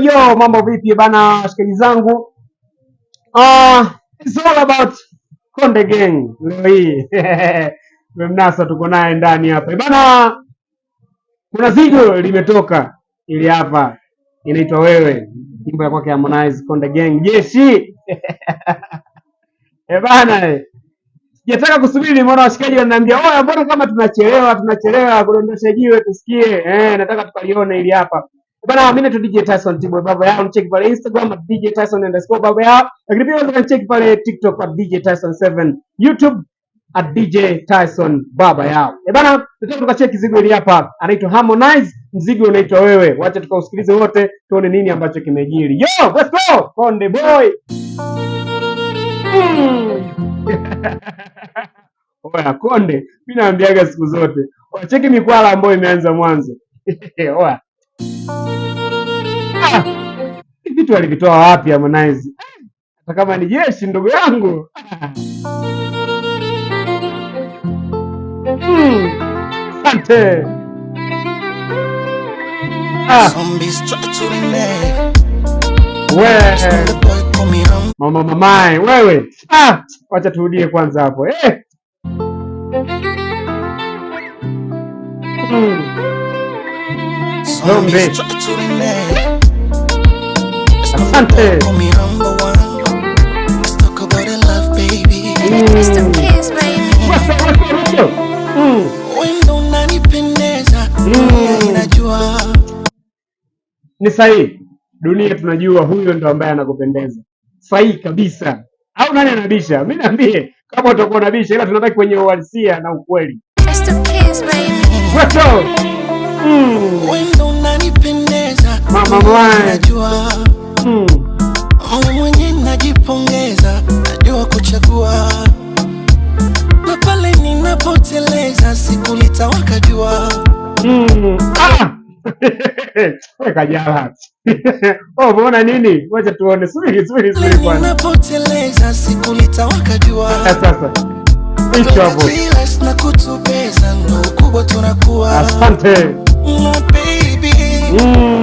Yo, mambo vipi bana washikaji zangu? It's all about Konde Gang leo hii. Mnasa tuko naye ndani hapa. Bana, kuna video limetoka ili hapa inaitwa Wewe. Nyimbo ya kwake Harmonize Konde Gang. Jeshi. Bana, sijataka kusubiri, nimeona washikaji wananiambia, "Oh, mbona kama tunachelewa kudondosha jiwe tusikie." Nataka tukalione ili hapa. Bana, mimi ni DJ Tyson Tibwe baba yao, check pale Instagram DJ Tyson_baba yao. Lakini pia unaweza check pale TikTok DJ Tyson7, YouTube DJ Tyson baba yao. Bana, nataka tukacheki zigo hili hapa. Anaitwa Harmonize, mzigo unaitwa Wewe. Wacha tukausikilize wote tuone nini ambacho kimejiri. Yo, let's go. Konde boy. Oya Konde, mimi naambiaga siku zote. Wacheki mikwala ambayo imeanza mwanzo. Oya. Vitu alivitoa wapi Harmonize? Hata kama ni jeshi ndugu yangu. Asante. Mama mamae wewe. Wacha turudie kwanza hapo. Zombe. Asante. Ni sahihi. Dunia tunajua huyo ndo ambaye anakupendeza. Sahihi kabisa. Au nani anabisha? Mimi naambie kama utakuwa unabisha, ila tunataka kwenye uhalisia na ukweli. Mama unajua. Mwenye najipongeza, najua kuchagua. Na pale ninapoteleza siku litawaka jua. Kajala. Umeona nini? Wacha tuone. Subiri kwanza. Ninapoteleza siku litawaka jua. Sasa. Hicho hapo. Na kutubeza ndo kubwa tunakuwa. Asante. My baby.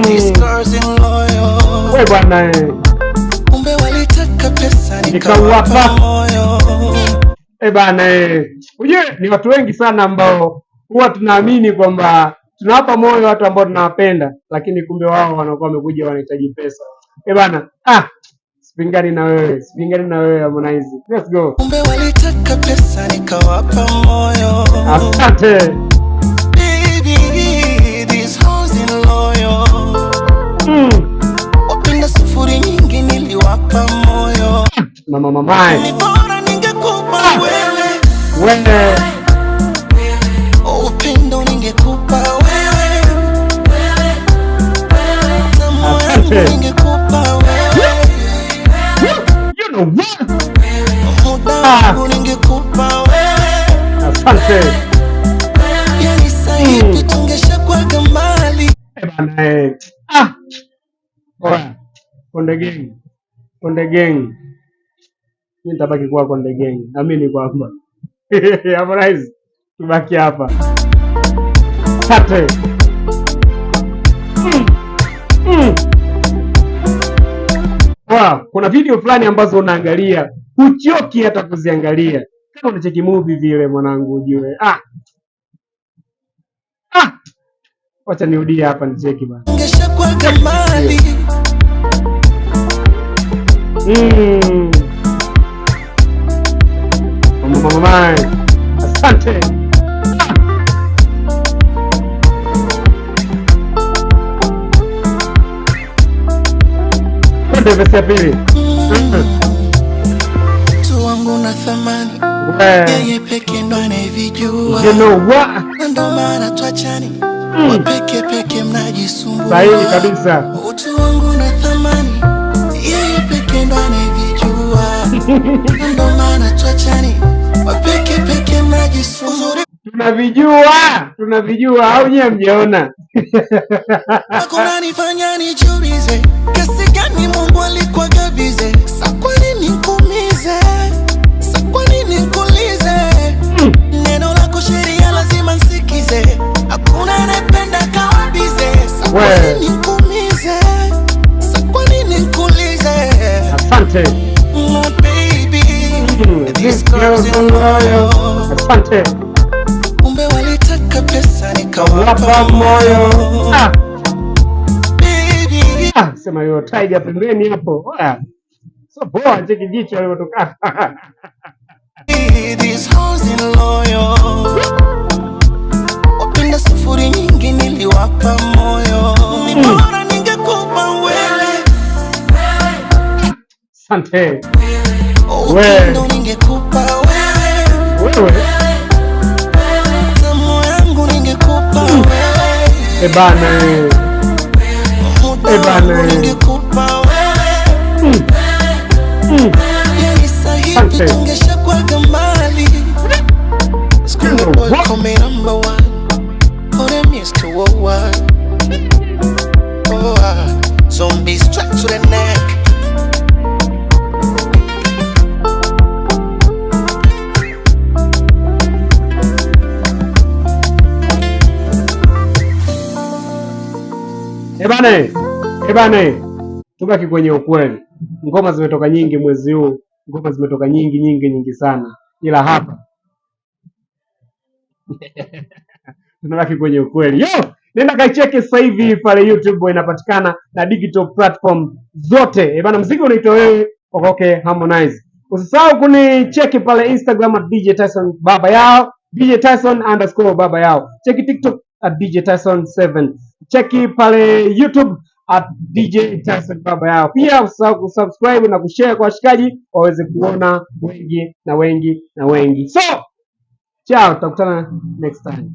These girls in loyal. Wewe bwana Umbe walitaka pesa nikawapa moyo. Bana Ujue ni watu wengi sana ambao huwa tunaamini kwamba tunawapa moyo watu ambao tunawapenda, lakini kumbe wao wanakuwa wamekuja wanahitaji pesa. Bana, sipingani na wewe Harmonize. Let's go. Umbe walitaka pesa nikawapa moyo. Asante. Baby, these hoes in loyal. Wapenda sufuri nyingi niliwapa moyo. Mama mamae. Ni bora ningekupa wewe. Upendo ningekupa wewe. Tamu ningekupa wewe. You know what? Muda ningekupa wewe. Asante. Yani sahihi tungesha kwa gamali. Bana Oya, Konde Gang. Mimi nitabaki kuwa Konde Gang. Amini kwamba Harmonize tubaki hapa. Asante. Kuna video fulani ambazo unaangalia uchoki hata kuziangalia. Kama unacheki movie vile mwanangu ujue. Wacha nirudie hapa nicheki bana. Ungeshakuwa kamali. Mama. Asante. Konde verse pili. Tu wangu na thamani. Yeye peke ndo anayevijua. You know what? Ndo maana tuachani. Peke mnajisumbua. Sahihi kabisa. Utu wangu na thamani. Yeye peke ndo anayevijua. Ndo maana tuachani. Peke mnajisumbua. Tunavijua au nyewe mjeona? Hakuna nifanya nijiulize kiasi gani Mungu alikuwa gabize. Sa kwa nini nikuumize? Sa kwa nini nikuulize? Neno lako sheria lazima nsikize. Hakuna anayependa kawabize. Sa kwa nini nikuumize? Asante. My baby, these girls are loyal. Asante. Kumbe walitaka pesa nikawapa moyo. Baby, Sema hiyo tiger pembeni hapo. So poa, cheki jicho alipotoka. these hoes in loyal. Wapenda sufuri nyingi niliwapa moyo. Ni bora ningekupa wewe. Asante. Upendo ningekupa wewe. Tamu yangu ningekupa wewe. Bana. Ningekupa wewe. Yani sahivi tungesha kwa gamali. School boy come number one. Oh, them used to what? Oh, zombie strapped to the neck. Ebane, tubaki kwenye ukweli. Ngoma zimetoka nyingi mwezi huu, ngoma zimetoka nyingi sana, ila hapa tunabaki kwenye ukweli. Nenda kaicheki sasa hivi pale YouTube, inapatikana na digital platform zote. Ebana, muziki unaitwa wewe Okoke Harmonize. Usisahau kunicheki pale Instagram @DJ Tyson baba yao, DJ Tyson_baba yao. Cheki TikTok @DJ Tyson 7. Cheki pale YouTube @DJ Tyson baba yao. Pia usisahau kusubscribe na kushare kwa washikaji waweze kuona wengi. So, ciao, tutakutana next time.